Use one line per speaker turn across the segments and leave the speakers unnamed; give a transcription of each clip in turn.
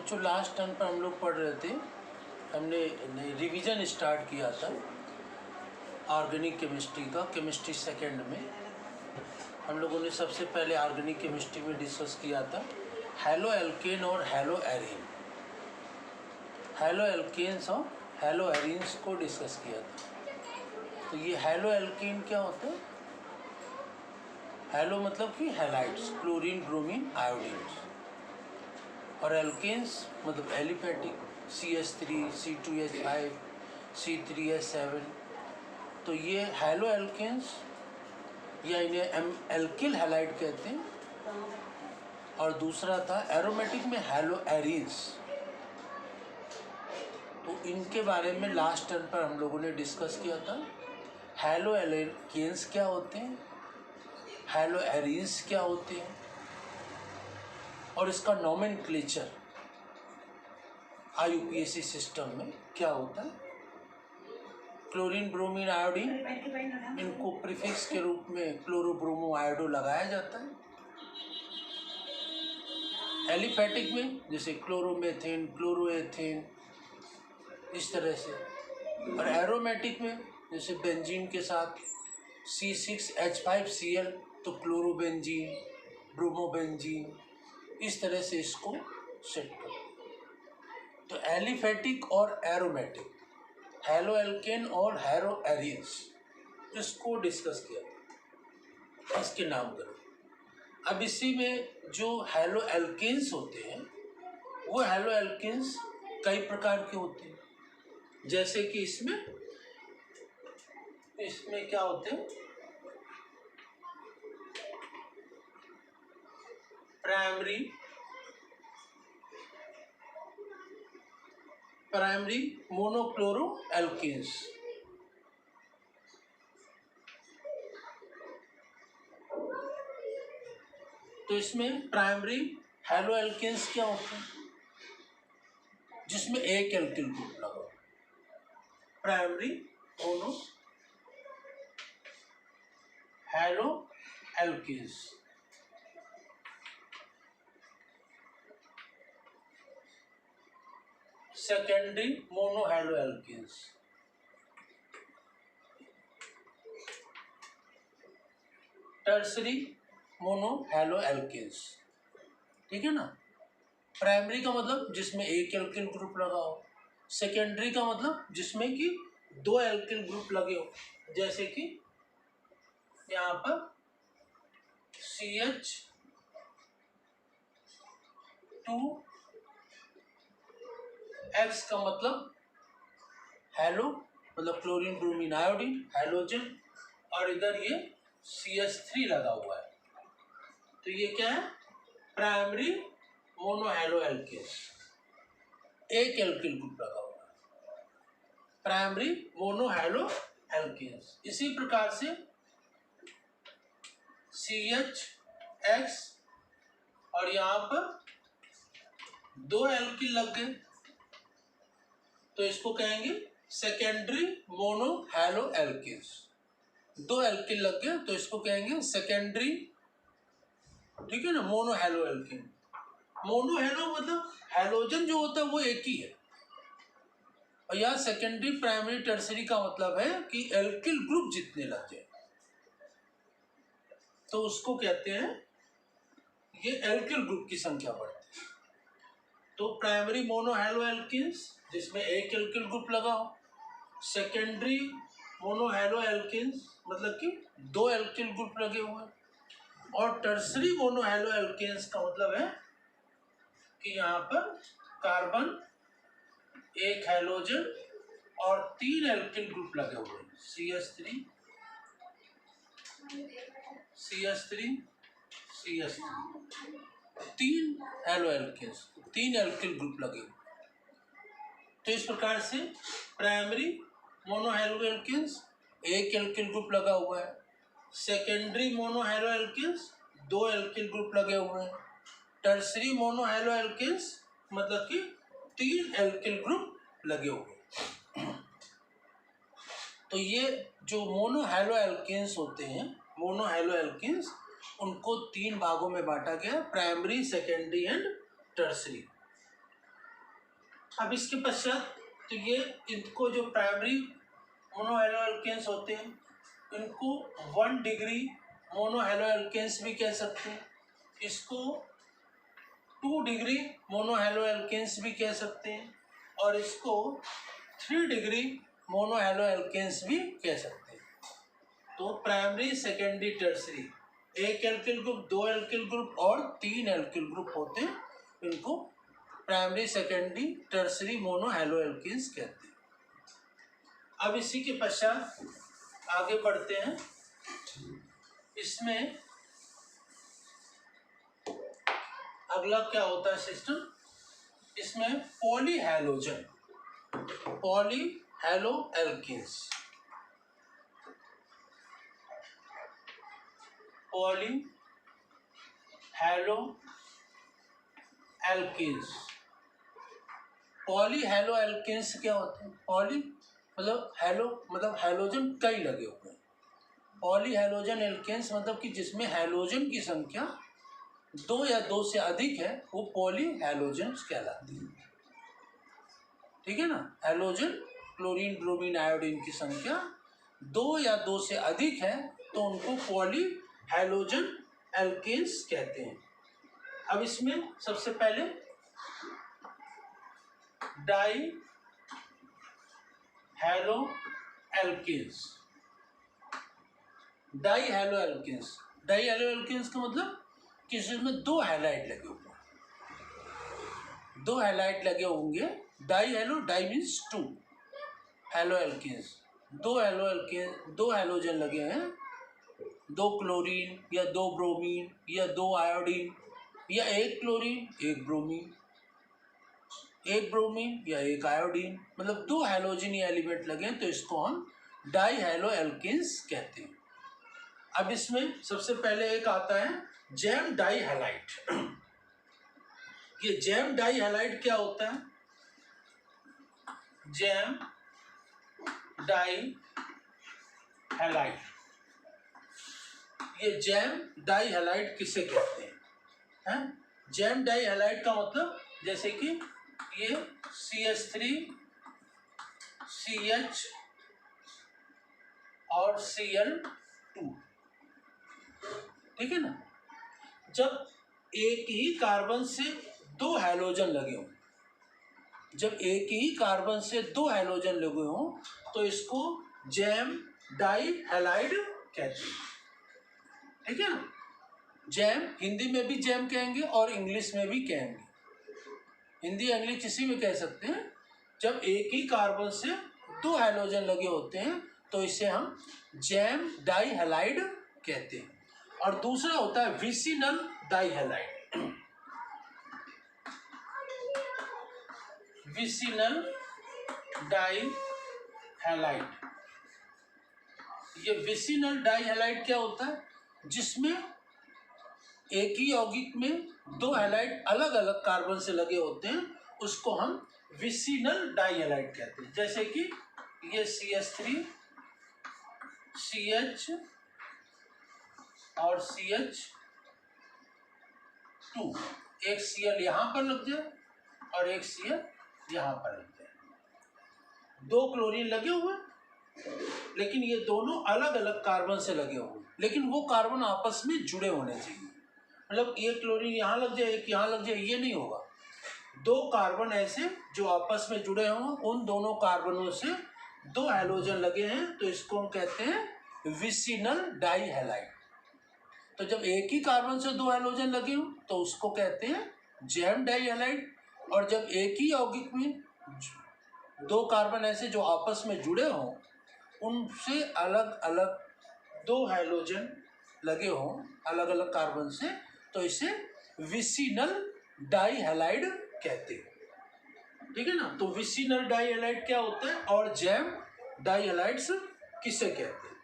बच्चों last term पर हम लोग पढ़ रहे थे, हमने रिवीजन स्टार्ट किया था ऑर्गेनिक केमिस्ट्री का। केमिस्ट्री सेकेंड में हम लोगों ने सबसे पहले ऑर्गेनिक केमिस्ट्री में डिस्कस किया था हैलो एल्केन और हैलो एरीन, हैलो एल्केन्स और हैलो एरीन्स को डिस्कस किया था। तो ये हैलो एल्केन क्या होता है? हैलो मतलब कि हैलाइड्स, क्लोरीन, ब्रोमीन, आयोडीन्स, और एल्केन्स मतलब एलिफेटिक, CH3, C2H5, C3H7। तो ये हैलो एल्केन्स या इन्हें एल्किल हैलाइड कहते हैं। और दूसरा था एरोमेटिक में हैलो एरीन्स। तो इनके बारे में लास्ट टर्म पर हम लोगों ने डिस्कस किया था। हैलो एल्केन्स क्या होते हैं, हैलो एरीन्स क्या होते हैं, और इसका नोमेनक्लेचर IUPAC सिस्टम में क्या होता है। क्लोरीन, ब्रोमीन, आयोडीन, इनको प्रीफिक्स के रूप में क्लोरो, ब्रोमो, आयोडो लगाया जाता है। एलिफेटिक में जैसे क्लोरोमेथेन, क्लोरोएथेन, इस तरह से। और एरोमेटिक में जैसे बेंजीन के साथ C6H5Cl, तो क्लोरोबेंजीन, ब्रोमोबेंजीन, इस तरह से इसको सेट करो। तो एलिफेटिक और एरोमेटिक, हैलो एल्केन और हैलो एरीन्स, इसको डिस्कस किया था, इसके नाम करो। अब इसी में जो हैलो एल्केन्स होते हैं, वो हैलो एल्केन्स कई प्रकार के होते हैं। जैसे कि इसमें क्या होते हैं, प्राइमरी मोनोक्लोरो एल्केन्स। तो इसमें प्राइमरी हैलो एल्केन्स क्या होते हैं, जिसमें एक एल्किल ग्रुप लगा हो, primary mono halo alkanes. Secondary mono halo alkanes, tertiary mono halo alkanes. ठीक है ना। प्राइमरी का मतलब जिसमें एक एल्किल ग्रुप लगा हो, सेकेंडरी का मतलब जिसमें कि दो एल्किल ग्रुप लगे हो, जैसे कि यहाँ पर CH2 X का मतलब हैलो, मतलब क्लोरीन, ब्रोमीन, आयोडीन, हैलोजन, और इधर ये CH3 लगा हुआ है। तो ये क्या है, प्राइमरी मोनो हैलो एल्केन्स, एक एल्किल ग्रुप लगा हुआ है, प्राइमरी मोनो हैलो एल्केन्स। इसी प्रकार से CHX और यहाँ पर दो एल्किल लग गए, तो इसको कहेंगे सेकेंडरी मोनो हैलो एल्केन्स। दो एल्किल लग गए तो इसको कहेंगे सेकेंडरी, ठीक है ना, mono halo alkane. Mono halo मतलब हैलोजन जो होता है वो एक ही है, और यहाँ सेकेंडरी, प्राइमरी, टर्सरी का मतलब है कि एल्किल ग्रुप जितने लग जाए, तो उसको कहते हैं, ये एल्किल ग्रुप की संख्या बढ़ती है। तो प्राइमरी मोनो हैलो एल्केन्स जिसमें एक एल्किल ग्रुप लगा हो, सेकेंडरी मोनो हैलो एल्केन्स मतलब कि दो एल्किल ग्रुप लगे हुए हैं, और टर्सरी मोनो हैलो एल्केन्स का मतलब है कि यहाँ पर कार्बन, एक हैलोजन और तीन एल्किल ग्रुप लगे हुए हैं, CH3, तीन हैलो एल्केन्स, तीन एल्किल ग्रुप लगे हुए। तो इस प्रकार से प्राइमरी मोनो हैलो एल्केन्स एक एल्किल ग्रुप लगा हुआ है, सेकेंडरी मोनो हैलो एल्केन्स दो एल्किल ग्रुप लगे हुए हैं, टर्सरी मोनो हैलो एल्केन्स मतलब कि तीन एल्किल ग्रुप लगे हुए हैं। तो ये जो मोनो हैलो एल्केन्स होते हैं, मोनो हैलो एल्केन्स, उनको तीन भागों में बांटा गया, प्राइमरी, सेकेंडरी एंड टर्सरी। अब इसके पश्चात तो ये इनको जो प्राइमरी मोनोहैलो एल्केन्स होते हैं इनको 1 डिग्री मोनोहैलो एल्केन्स भी कह सकते हैं, इसको 2 डिग्री मोनोहैलो एल्केन्स भी कह सकते हैं और इसको 3 डिग्री मोनोहैलो एल्केन्स भी कह सकते हैं। तो प्राइमरी, सेकेंडरी, टर्सरी, एक एल्किल ग्रुप, 2 एल्किल ग्रुप और 3 एल्किल ग्रुप होते हैं, इनको प्राइमरी, सेकेंडरी, टर्सरी मोनोहैलो एल्केन्स कहते हैं। अब इसी के पश्चात आगे बढ़ते हैं। इसमें अगला क्या होता है सिस्टम, इसमें पॉलीहैलोजन, पॉलीहैलो एल्केन्स, पॉलीहैलो एल्केन्स। पॉलीहैलो एल्केन्स क्या होते हैं, पॉली मतलब हैलो मतलब हैलोजन कई लगे हुए हैं, पॉलीहैलोजन एल्केन्स मतलब कि जिसमें हैलोजन की संख्या 2 या 2 से अधिक है वो पॉलीहैलोजेंस कहलाती है। ठीक है ना, हैलोजन क्लोरीन, ब्रोमीन, आयोडीन की संख्या 2 या 2 से अधिक है तो उनको पॉलीहैलोजन एल्केन्स कहते हैं। अब इसमें सबसे पहले di halo alkanes, di halo alkanes, di halo alkanes का मतलब कि इसमें 2 हैलाइड लगे होंगे, 2 हैलाइड लगे होंगे। Di halo, di means 2, halo alkanes 2 halo alkane, 2 halogen लगे हैं, 2 क्लोरीन या 2 ब्रोमीन या 2 आयोडीन या 1 क्लोरीन 1 ब्रोमीन, 1 ब्रोमीन या 1 आयोडीन, मतलब 2 हैलोजनी एलिमेंट लगे तो इसको हम डाई हैलो एल्केन्स कहते हैं। अब इसमें सबसे पहले एक आता है जैम डाई हैलाइड। ये जैम डाई हैलाइड क्या होता है, जैम डाई हैलाइड, ये जैम डाई हैलाइड किसे कहते हैं? जैम डाई हैलाइड का मतलब जैसे कि ये CH3 CH और Cl2, ठीक है ना, जब एक ही कार्बन से 2 हैलोजन लगे हों, जब एक ही कार्बन से 2 हैलोजन लगे हों तो इसको जैम डाई हैलाइड कहते हैं। ठीक है ना, जैम हिंदी में भी जैम कहेंगे और इंग्लिश में भी कहेंगे, हिंदी इंग्लिश किसी में कह सकते हैं। जब एक ही कार्बन से 2 हैलोजन लगे होते हैं तो इसे हम जैम डाई हैलाइड कहते हैं। और दूसरा होता है vicinal die halide, vicinal die halide. ये विसिनल डाई हैलाइड क्या होता है, जिसमें एक ही यौगिक में 2 हैलाइड अलग अलग कार्बन से लगे होते हैं, उसको हम विसिनल डाई हैलाइड कहते हैं। जैसे कि ये CH3 CH और CH2, एक Cl यहाँ पर लग जाए और एक Cl यहाँ पर लग जाए, 2 क्लोरीन लगे हुए लेकिन ये दोनों अलग अलग कार्बन से लगे हुए, लेकिन वो कार्बन आपस में जुड़े होने चाहिए, मतलब एक क्लोरीन यहाँ लग जाए एक यहाँ लग जाए ये नहीं होगा। 2 कार्बन ऐसे जो आपस में जुड़े हों, उन दोनों कार्बनों से 2 हैलोजन लगे हैं तो इसको हम कहते हैं विसिनल डाई हैलाइड। तो जब एक ही कार्बन से 2 हैलोजन लगे हों तो उसको कहते हैं जैम डाई हैलाइड, और जब एक ही यौगिक में 2 कार्बन ऐसे जो आपस में जुड़े हों, उनसे अलग अलग 2 हैलोजन लगे हों अलग अलग कार्बन से, तो इसे विसिनल डाई हैलाइड कहते हैं। ठीक है ना, तो विसिनल डाई हैलाइड क्या होता है और जैम डाई हैलाइड्स किसे कहते हैं।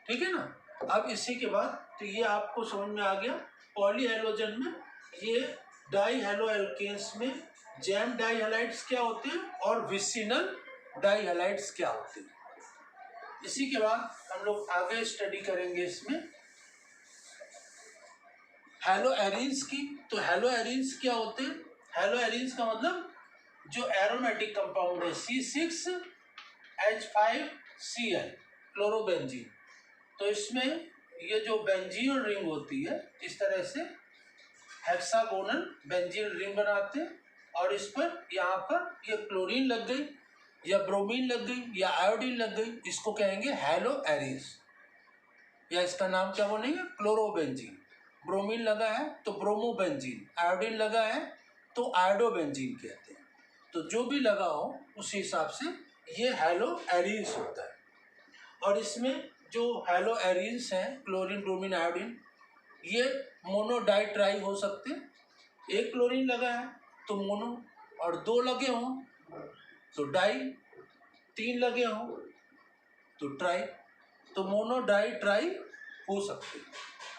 ठीक है ना, अब इसी के बाद तो ये आपको समझ में आ गया, पॉलीहैलोजन में ये डाई हैलो एल्केन्स में जैम डाई हैलाइड्स क्या होते हैं और विसिनल डाई हैलाइड्स क्या होते हैं। इसी के बाद हम लोग आगे स्टडी करेंगे इसमें हैलो एरीन्स की। तो हैलो एरीन्स क्या होते हैं, हैलो एरीन्स का मतलब जो एरोमेटिक कंपाउंड है C6H5Cl क्लोरोबेंजीन। तो इसमें ये जो बेंजीन रिंग होती है इस तरह से हेक्सागोनल बेंजीन रिंग बनाते हैं और इस पर यहाँ पर ये क्लोरीन लग गई या ब्रोमीन लग गई या आयोडीन लग गई, इसको कहेंगे हैलो एरीज, या इसका नाम क्या बोलेंगे क्लोरोबेंजीन। ब्रोमीन लगा है तो ब्रोमोबेंजीन, आयोडीन लगा है तो आयोडोबेंजीन कहते हैं। तो जो भी लगा हो उस हिसाब से ये हैलो एरीज होता है। और इसमें जो हैलो एरीज हैं क्लोरीन ब्रोमीन आयोडीन, ये मोनो डाई ट्राई हो सकते हैं। एक क्लोरीन लगा है तो मोनो, और दो लगे हों तो डाई, तीन लगे हों तो ट्राई, तो मोनो डाई ट्राई हो सकते हैं,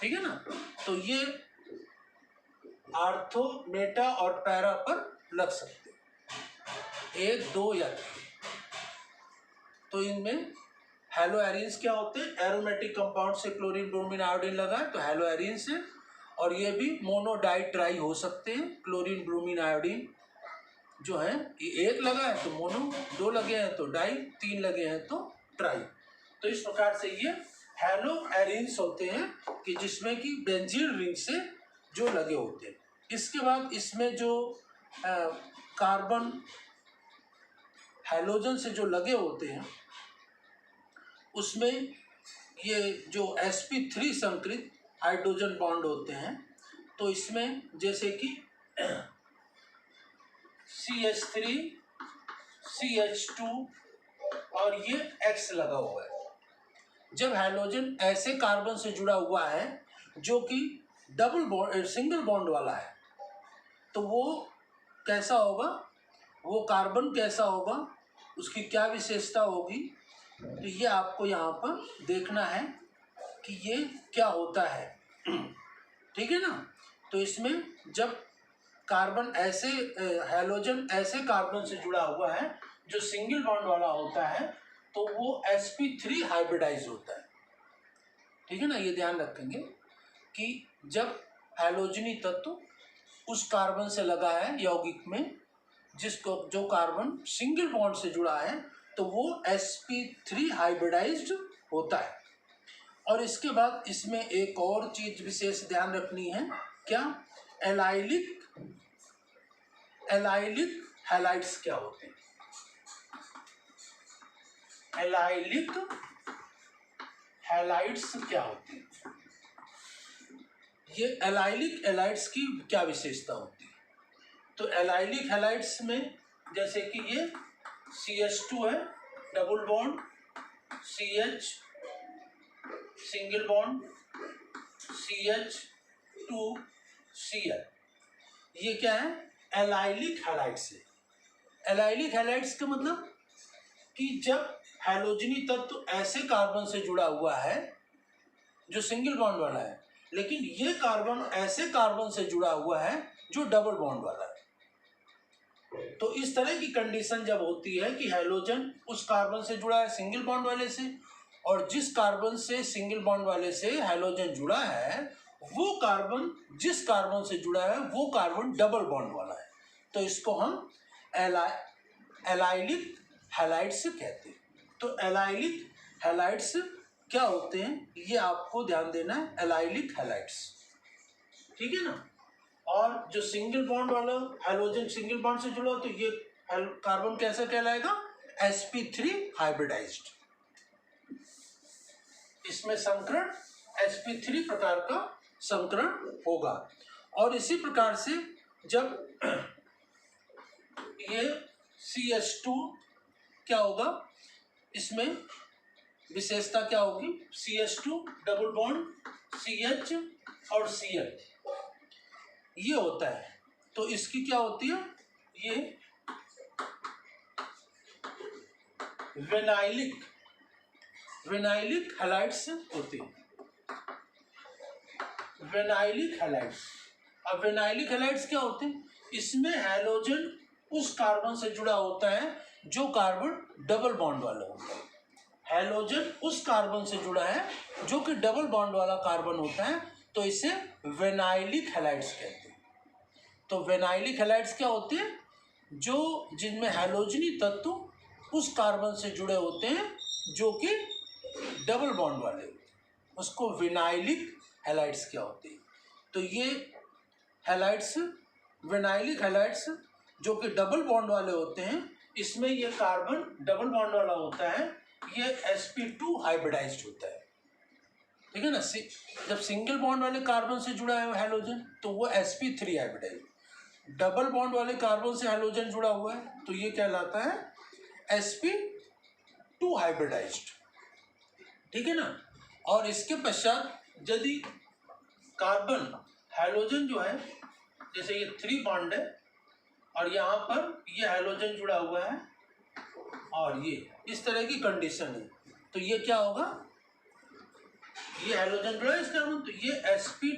ठीक है ना। तो ये आर्थो मेटा और पैरा पर लग सकते हैं, एक दो या तीन। तो इनमें हैलो एरीन्स क्या होते हैं, एरोमेटिक कंपाउंड से क्लोरीन ब्रोमीन आयोडीन लगा है तो हैलो एरीन्स है। और ये भी मोनो डाई ट्राई हो सकते हैं, क्लोरीन ब्रोमीन आयोडीन जो है ये एक लगा है तो मोनो, दो लगे हैं तो डाई, तीन लगे हैं तो ट्राई। तो इस प्रकार से ये हैलो एरीन्स होते हैं कि जिसमें कि बेंजीन रिंग से जो लगे होते हैं। इसके बाद इसमें जो कार्बन हैलोजन से जो लगे होते हैं उसमें ये जो sp3 संकृत हाइड्रोजन बॉन्ड होते हैं। तो इसमें जैसे कि CH3 CH2 और ये X लगा हुआ है। जब हैलोजन ऐसे कार्बन से जुड़ा हुआ है जो कि सिंगल बॉन्ड वाला है तो वो कैसा होगा, वो कार्बन कैसा होगा, उसकी क्या विशेषता होगी, तो ये आपको यहाँ पर देखना है कि ये क्या होता है, ठीक है ना। तो इसमें जब कार्बन ऐसे हैलोजन ऐसे कार्बन से जुड़ा हुआ है जो सिंगल बॉन्ड वाला होता है तो वो sp3 हाइब्रिडाइज होता है, ठीक है ना। ये ध्यान रखेंगे कि जब हैलोजनी तत्व उस कार्बन से लगा है यौगिक में जिसको जो कार्बन सिंगल बॉन्ड से जुड़ा है तो वो sp3 हाइब्रिडाइज्ड होता है। और इसके बाद इसमें एक और चीज विशेष ध्यान रखनी है, क्या, एलाइलिक हैलाइड्स क्या होते हैं। एलाइलिक हैलाइड्स क्या होते हैं, ये एलाइलिक हैलाइड्स की क्या विशेषता होती है। तो एलाइलिक हैलाइड्स में जैसे कि ये CH2 है double bond, CH single bond, CH2Cl, ये क्या है एलाइलिक हैलाइड्स है। एलाइलिक हैलाइड्स का मतलब कि जब हैलोजनी तत्व ऐसे कार्बन से जुड़ा हुआ है जो सिंगल बॉन्ड वाला है लेकिन ये कार्बन ऐसे कार्बन से जुड़ा हुआ है जो डबल बॉन्ड वाला है। तो इस तरह की कंडीशन जब होती है कि हैलोजन उस कार्बन से जुड़ा है सिंगल बॉन्ड वाले से, और जिस कार्बन से सिंगल बॉन्ड वाले से हैलोजन जुड़ा है वो कार्बन जिस कार्बन से जुड़ा है वो कार्बन डबल बॉन्ड वाला है, तो इसको हम एलाइलिक हैलाइड्स कहते हैं। तो एलाइलिक हैलाइड्स क्या होते हैं ये आपको ध्यान देना है, एलाइलिक हैलाइड्स, ठीक है ना। और जो सिंगल बॉन्ड वाला हैलोजन सिंगल बॉन्ड से जुड़ा तो ये कार्बन कैसा कहलाएगा, sp3 हाइब्रिडाइज्ड। इसमें संकरण sp3 प्रकार का संकरण होगा। और इसी प्रकार से जब ये CH2 क्या होगा, इसमें विशेषता क्या होगी, CH2 डबल बॉन्ड CH और Cl ये होता है। तो इसकी क्या होती है, ये विनाइलिक हैलाइड्स होते हैं, विनाइलिक हैलाइड्स। अब विनाइलिक हैलाइड्स क्या होते हैं, इसमें हैलोजन उस कार्बन से जुड़ा होता है जो कार्बन डबल बॉन्ड वाला होता है। हैलोजन उस कार्बन से जुड़ा है जो कि डबल बॉन्ड वाला कार्बन होता है, तो इसे विनाइलिक हैलाइड्स कहते हैं। तो विनाइलिक हैलाइड्स क्या होते हैं, जो जिनमें हैलोजनी तत्व उस कार्बन से जुड़े होते हैं जो कि डबल बॉन्ड वाले होते हैं, उसको विनाइलिक हैलाइड्स क्या होते हैं। तो ये हैलाइड्स, विनाइलिक हैलाइड्स जो कि डबल बॉन्ड वाले होते हैं, इसमें ये कार्बन डबल बॉन्ड वाला होता है, ये sp2 हाइब्रिडाइज्ड होता है, ठीक है ना। जब सिंगल बॉन्ड वाले कार्बन से जुड़ा है हैलोजन तो वो sp3 हाइब्रिडाइज्ड, डबल बॉन्ड वाले कार्बन से हैलोजन जुड़ा हुआ है तो ये कहलाता है sp2 हाइब्रिडाइज्ड, ठीक है ना। और इसके पश्चात यदि कार्बन हैलोजन जो है, जैसे ये 3 बॉन्ड है और यहाँ पर ये हैलोजन जुड़ा हुआ है और ये इस तरह की कंडीशन है, तो ये क्या होगा, ये हैलोजन जुड़ा है इस कार्बन, तो ये sp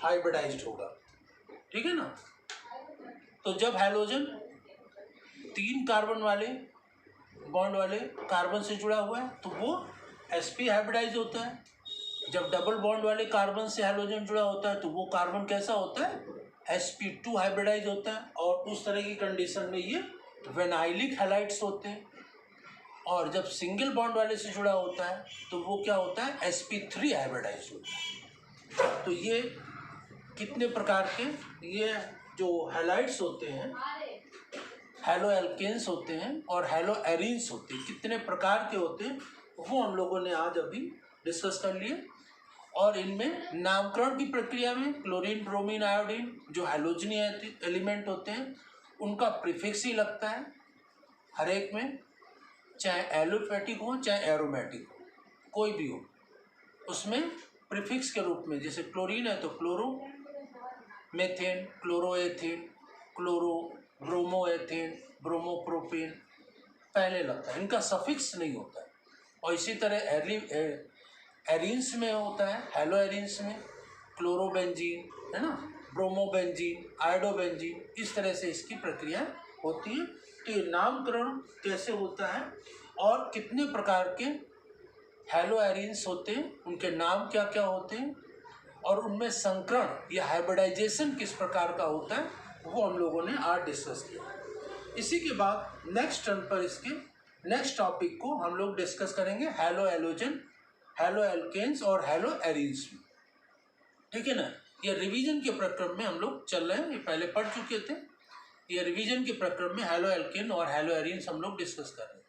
हाइब्रिडाइज्ड होगा, ठीक है ना। तो जब हैलोजन 3 कार्बन वाले बॉन्ड वाले कार्बन से जुड़ा हुआ है तो वो sp हाइब्रिडाइज होता है। जब डबल बॉन्ड वाले कार्बन से हैलोजन जुड़ा होता है तो वो कार्बन कैसा होता है, sp2 हाइब्रिडाइज होता है। और उस तरह की कंडीशन में ये विनाइलिक हैलाइड्स होते हैं। और जब सिंगल बॉन्ड वाले से जुड़ा होता है तो वो क्या होता है, sp3 हाइब्रिडाइज होता है। तो ये कितने प्रकार के ये जो हैलाइड्स होते हैं, हैलो एल्केन्स होते हैं और हैलो एरीन्स होते हैं, कितने प्रकार के होते हैं वो हम लोगों ने आज अभी डिस्कस कर लिए। और इनमें नामकरण की प्रक्रिया में क्लोरीन, ब्रोमीन, आयोडीन जो हैलोजनी एलिमेंट होते हैं उनका प्रीफिक्स ही लगता है हर एक में, चाहे एलोफेटिक हो चाहे एरोमेटिक हो, कोई भी हो, उसमें प्रीफिक्स के रूप में, जैसे क्लोरीन है तो chloromethane, chloroethane, chloro, bromoethane, bromopropane पहले लगता है, इनका सफिक्स नहीं होता है। और इसी तरह एरीन्स में होता है, हैलो एरीन्स में क्लोरोबेंजीन है ना, ब्रोमोबेंजीन, आयोडोबेंजीन, इस तरह से इसकी प्रक्रिया होती है। तो ये नामकरण कैसे होता है और कितने प्रकार के हैलो एरीन्स होते हैं, उनके नाम क्या क्या होते हैं और उनमें संकरण या हाइब्रिडाइजेशन किस प्रकार का होता है, वो हम लोगों ने आज डिस्कस किया। इसी के बाद नेक्स्ट टर्न पर इसके नेक्स्ट टॉपिक को हम लोग डिस्कस करेंगे हैलो एलोजन, हैलो एल्केन्स और हैलो एरीन्स में, ठीक है ना। ये रिवीजन के प्रक्रम में हम लोग चल रहे हैं, ये पहले पढ़ चुके थे। ये रिवीजन के प्रक्रम में हैलो एल्केन और हैलो एरीन्स हम लोग डिस्कस कर रहे हैं।